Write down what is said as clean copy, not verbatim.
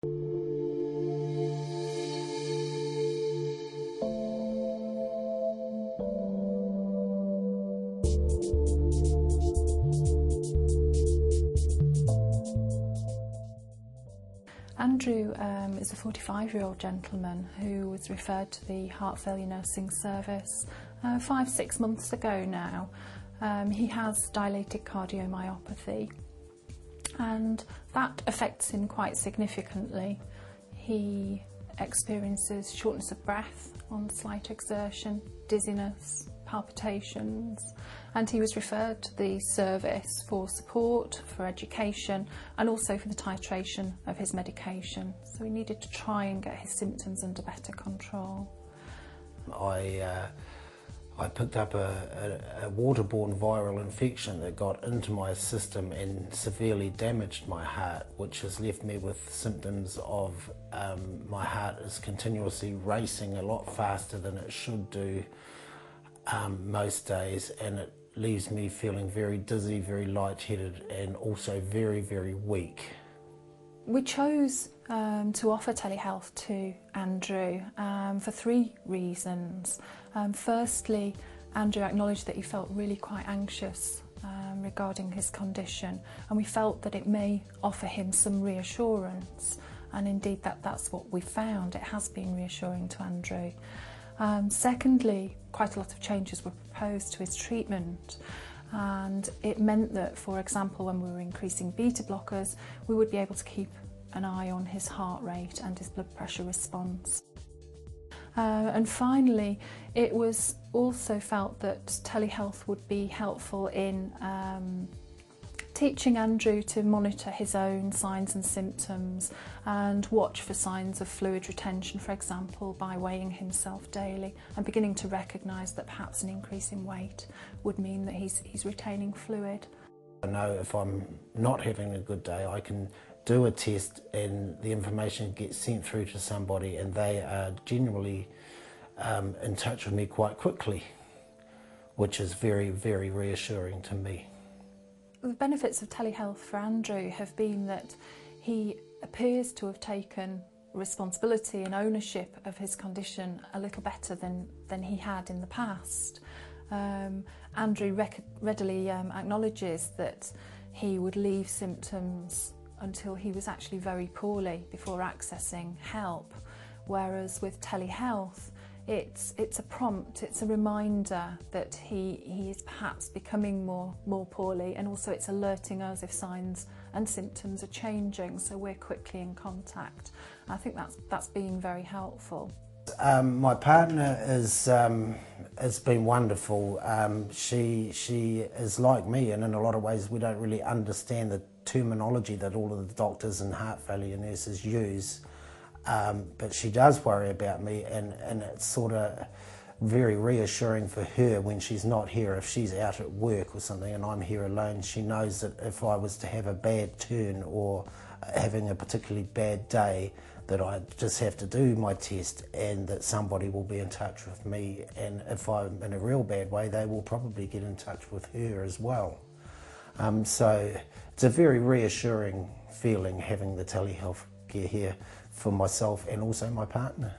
Andrew is a 45-year-old gentleman who was referred to the heart failure nursing service 5-6 months ago now. He has dilated cardiomyopathy, and that affects him quite significantly. He experiences shortness of breath on slight exertion, dizziness, palpitations, and he was referred to the service for support, for education, and also for the titration of his medication. So he needed to try and get his symptoms under better control. I picked up a waterborne viral infection that got into my system and severely damaged my heart, which has left me with symptoms of my heart is continuously racing a lot faster than it should do most days, and it leaves me feeling very dizzy, very lightheaded, and also very, very weak. We chose to offer telehealth to Andrew for 3 reasons. Firstly, Andrew acknowledged that he felt really quite anxious regarding his condition, and we felt that it may offer him some reassurance, and indeed that's what we found. It has been reassuring to Andrew. Secondly, quite a lot of changes were proposed to his treatment, and it meant that, for example, when we were increasing beta blockers, we would be able to keep an eye on his heart rate and his blood pressure response. And finally, it was also felt that telehealth would be helpful in teaching Andrew to monitor his own signs and symptoms and watch for signs of fluid retention, for example, by weighing himself daily and beginning to recognise that perhaps an increase in weight would mean that he's retaining fluid. I know if I'm not having a good day, I can do a test and the information gets sent through to somebody, and they are generally in touch with me quite quickly, which is very, very reassuring to me. The benefits of telehealth for Andrew have been that he appears to have taken responsibility and ownership of his condition a little better than he had in the past. Andrew readily acknowledges that he would leave symptoms until he was actually very poorly before accessing help, whereas with telehealth it's a prompt, it's a reminder that he is perhaps becoming more poorly, and also it's alerting us if signs and symptoms are changing, so we're quickly in contact. I think that's been very helpful. My partner has been wonderful. She is like me, and in a lot of ways we don't really understand the terminology that all of the doctors and heart failure nurses use. But she does worry about me, and it's sort of very reassuring for her when she's not here. If she's out at work or something and I'm here alone, she knows that if I was to have a bad turn or having a particularly bad day, that I just have to do my test and that somebody will be in touch with me, and if I'm in a real bad way, they will probably get in touch with her as well. So it's a very reassuring feeling having the telehealth care here for myself and also my partner.